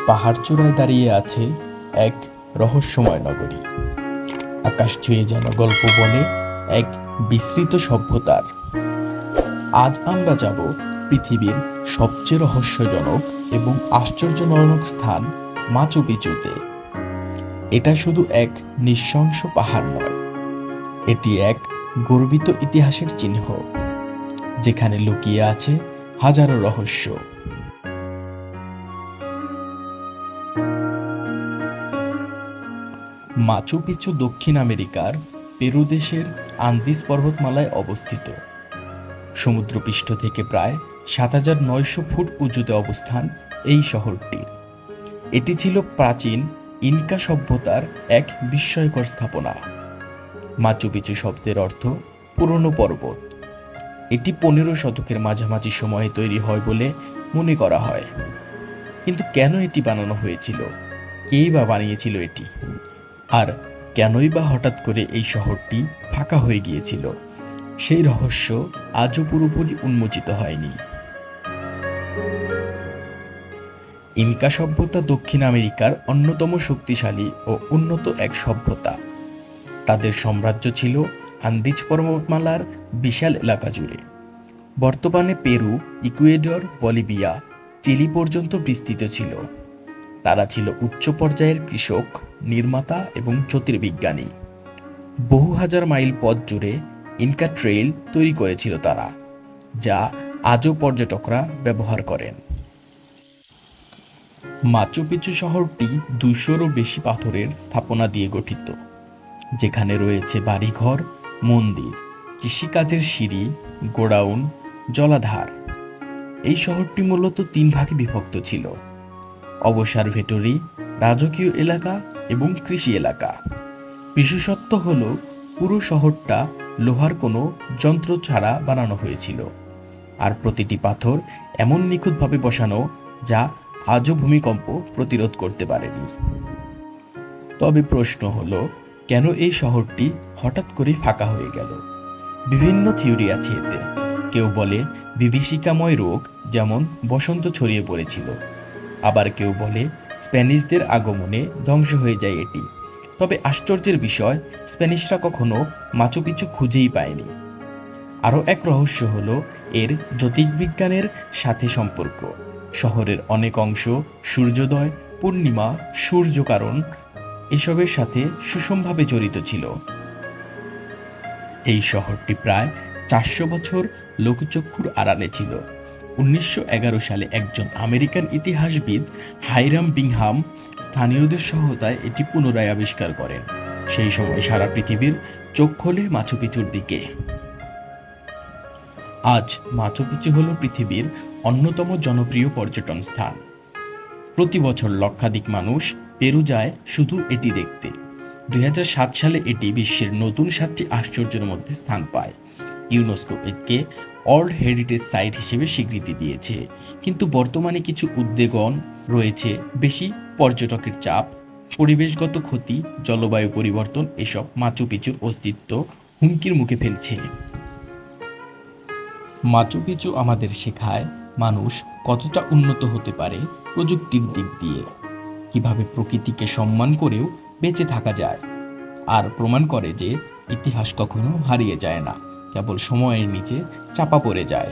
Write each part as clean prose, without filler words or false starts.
পাহাড় চূড়ায় দাঁড়িয়ে আছে এক রহস্যময় নগরী। আকাশ ছুঁয়ে যেন গল্প বলে এক বিস্তৃত সভ্যতার। আজ আমরা যাব পৃথিবীর সবচেয়ে রহস্যজনক এবং আশ্চর্যজনক স্থান মাচু পিচুতে। এটা শুধু এক নৃশংস পাহাড় নয়, এটি এক গর্বিত ইতিহাসের চিহ্ন, যেখানে লুকিয়ে আছে হাজারো রহস্য। মাচু পিচু দক্ষিণ আমেরিকার পেরু দেশের আন্দিজ পর্বতমালায় অবস্থিত। সমুদ্রপৃষ্ঠ থেকে প্রায় ৭,৯০০ ফুট উঁচুতে অবস্থান এই শহরটির। এটি ছিল প্রাচীন ইনকা সভ্যতার এক বিস্ময়কর স্থাপনা। মাচু পিচু শব্দের অর্থ পুরনো পর্বত। এটি ১৫ শতকের মাঝামাঝি সময়ে তৈরি হয় বলে মনে করা হয়। কিন্তু কেন এটি বানানো হয়েছিল, কেই বা বানিয়েছিল এটি, আর কেনই বা হঠাৎ করে এই শহরটি ফাঁকা হয়ে গিয়েছিল, সেই রহস্য আজও পুরোপুরি উন্মোচিত হয়নি। ইনকা সভ্যতা দক্ষিণ আমেরিকার অন্যতম শক্তিশালী ও উন্নত এক সভ্যতা। তাদের সাম্রাজ্য ছিল আন্দিজ পর্বতমালার বিশাল এলাকা জুড়ে। বর্তমানে পেরু, ইকুয়েডর, বলিভিয়া, চিলি পর্যন্ত বিস্তৃত ছিল। তারা ছিল উচ্চ পর্যায়ের কৃষক, নির্মাতা এবং জ্যোতির্বিজ্ঞানী। বহু হাজার মাইল পথ জুড়ে ইনকা ট্রেইল তৈরি করেছিল তারা, যা আজও পর্যটকরা ব্যবহার করেন। মাচু পিচু শহরটি ২০০-রও বেশি পাথরের স্থাপনা দিয়ে গঠিত, যেখানে রয়েছে বাড়িঘর, মন্দির, কৃষিকাজের সিঁড়ি, গোডাউন, জলাধার। এই শহরটি মূলত ৩ ভাগে বিভক্ত ছিল: অবসারভেটরি, রাজকীয় এলাকা এবং কৃষি এলাকা। বিশেষত্ব হল পুরো শহরটা লোহার কোনো যন্ত্র ছাড়া বানানো হয়েছিল, আর প্রতিটি পাথর এমন নিখুঁতভাবে বসানো যা আজও ভূমিকম্প প্রতিরোধ করতে পারেনি। তবে প্রশ্ন হলো, কেন এই শহরটি হঠাৎ করে ফাঁকা হয়ে গেল? বিভিন্ন থিওরি আছে এতে। কেউ বলে বিভীষিকাময় রোগ, যেমন বসন্ত ছড়িয়ে পড়েছিল। আবার কেউ বলে স্প্যানিশদের আগমনে ধ্বংস হয়ে যায় এটি। তবে আশ্চর্যের বিষয়, স্প্যানিশরা কখনো মাচু পিচু খুঁজেই পায়নি। আরও এক রহস্য হলো এর জ্যোতির্বিজ্ঞানের সাথে সম্পর্ক। শহরের অনেক অংশ সূর্যোদয়, পূর্ণিমা, সূর্যকারণ এসবের সাথে সুষমভাবে জড়িত ছিল। এই শহরটি প্রায় ৪০০ বছর লোকচক্ষুর আড়ালে ছিল। ১৯১১ সালে একজন আমেরিকান ইতিহাসবিদ হাইরাম বিংহাম স্থানীয়দের সহায়তায় এটি পুনরায় আবিষ্কার করেন। সেই সময় সারা পৃথিবীর চোখ খোলে মাচু পিচুর দিকে। আজ মাচু পিচু হল পৃথিবীর অন্যতম জনপ্রিয় পর্যটন স্থান। প্রতি বছর লক্ষাধিক মানুষ পেরু যায় শুধু এটি দেখতে। ২০০৭ সালে এটি বিশ্বের নতুন ৭টি আশ্চর্যের মধ্যে স্থান পায়। ইউনেস্কো একে ওয়ার্ল্ড হেরিটেজ সাইট হিসেবে স্বীকৃতি দিয়েছে। কিন্তু বর্তমানে কিছু উদ্বেগন রয়েছে। বেশি পর্যটকের চাপ, পরিবেশগত ক্ষতি, জলবায়ু পরিবর্তন এসব মাচু পিচুর অস্তিত্ব হুমকির মুখে ফেলছে। মাচু পিচু আমাদের শেখায় মানুষ কতটা উন্নত হতে পারে প্রযুক্তির দিক দিয়ে, কিভাবে প্রকৃতিকে সম্মান করেও বেঁচে থাকা যায়, আর প্রমাণ করে যে ইতিহাস কখনো হারিয়ে যায় না, কেবল সময়ের নিচে চাপা পড়ে যায়।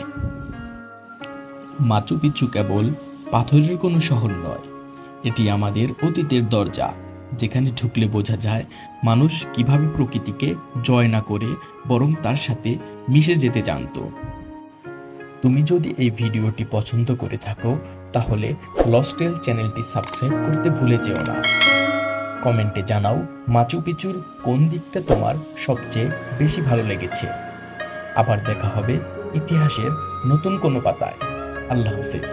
মাচু পিচু কেবল পাথরের কোনো শহর নয়, এটি আমাদের অতীতের দরজা, যেখানে ঢুকলে বোঝা যায় মানুষ কিভাবে প্রকৃতিকে জয় না করে বরং তার সাথে মিশে যেতে জানত। তুমি যদি এই ভিডিওটি পছন্দ করে থাকো, তাহলে লস্ট টেল চ্যানেলটি সাবস্ক্রাইব করতে ভুলে যেও না। কমেন্টে জানাও মাচু পিচুর কোন দিকটা তোমার সবচেয়ে বেশি ভালো লেগেছে। আবার দেখা হবে ইতিহাসের নতুন কোনো পাতায়। আল্লাহ হাফেজ।